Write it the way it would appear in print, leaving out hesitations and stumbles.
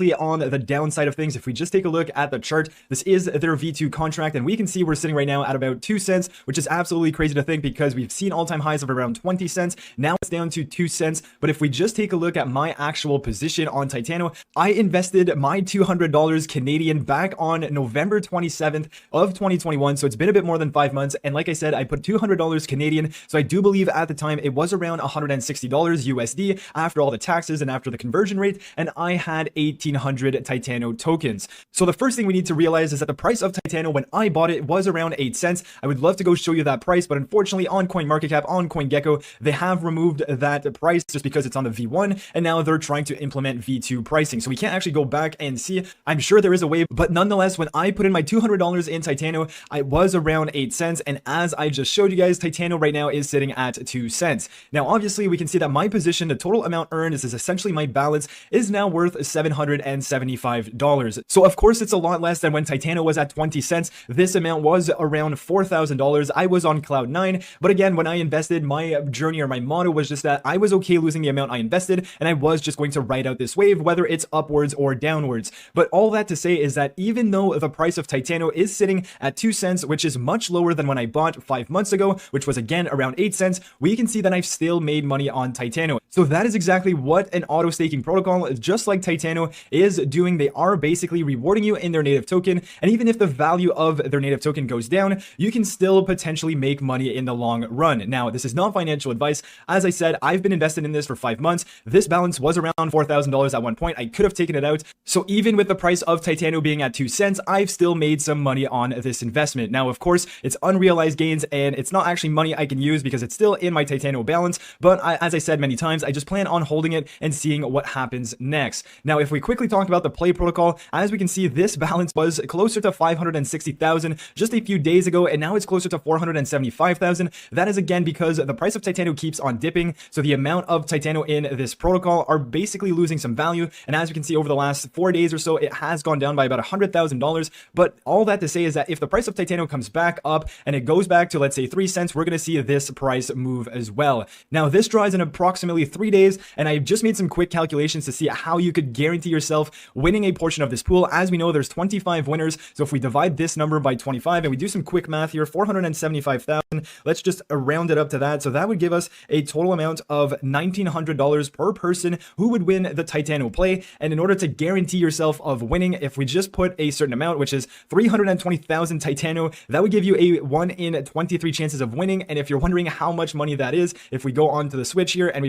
on the downside of things, if we just take a look at the chart, this is their V2 contract, and we can see we're sitting right now at about 2 cents, which is absolutely crazy to think because we've seen all-time highs of around 20 cents. Now it's down to 2 cents. But if we just take a look at my actual position on Titano, I invested my $200 Canadian back on November 27th of 2021. So it's been a bit more than 5 months. And like I said, I put $200 Canadian. So I do believe at the time it was around $160 USD after all the taxes and after the conversion rate. And I had 1,800 Titano tokens. So the first thing we need to realize is that the price of Titano when I bought it was around 8 cents. I would love to go show you that price, but unfortunately on CoinMarketCap, on CoinGecko, they have removed that price just because it's on the V1, and now they're trying to implement V2 pricing. So we can't actually go back and see. I'm sure there is a way, but nonetheless, when I put in my $200 in Titano, I was around 8 cents. And as I just showed you guys, Titano right now is sitting at 2 cents. Now, obviously we can see that my position, the total amount earned is essentially my balance, is now worth $775. So of course it's a lot less than when Titano was at 20 cents. This amount was around $4,000. I was on cloud 9, but again, when I invested, my journey or my motto was just that I was okay losing the amount I invested, and I was just going to ride out this wave, whether it's upwards or downwards. But all that to say is that even though the price of Titano is sitting at 2 cents, which is much lower than when I bought 5 months ago, which was again around 8 cents, we can see that I've still made money on Titano. So that is exactly what an auto staking protocol, just like Titano, is doing. They are basically rewarding you in their native token, and even if the value of their native token goes down, you can still potentially make money in the long run. Now, this is not financial advice. As I said, I've been invested in this for 5 months. This balance was around $4,000 at one point. I could have taken it out. So even with the price of Titano being at 2 cents, I've still made some money on this investment. Now, of course, it's unrealized gains, and it's not actually money I can use because it's still in my Titano balance. But as I said many times, I just plan on holding it and seeing what happens next. Now, if we quickly talk about the play protocol, as we can see, this balance was closer to 560,000 just a few days ago, and now it's closer to 475,000. That is again because the price of Titano keeps on dipping. So the amount of Titano in this protocol are basically losing some value. And as we can see over the last 4 days or so, it has gone down by about $100,000. But all that to say is that if the price of Titano comes back up and it goes back to, let's say, 3 cents, we're going to see this price move as well. Now, this draws in approximately 3 days, and I just made some quick calculations to see how you could guarantee yourself winning a portion of this pool. As we know, there's 25 winners. So if we divide this number by 25 and we do some quick math here, 475,000, let's just round it up to that. So that would give us a total amount of $1,900 per person who would win the Titano play. And in order to guarantee yourself of winning, if we just put a certain amount, which is 320,000 Titano, that would give you a 1 in 23 chances of winning. And if you're wondering how much money that is, if we go on to the switch here and we put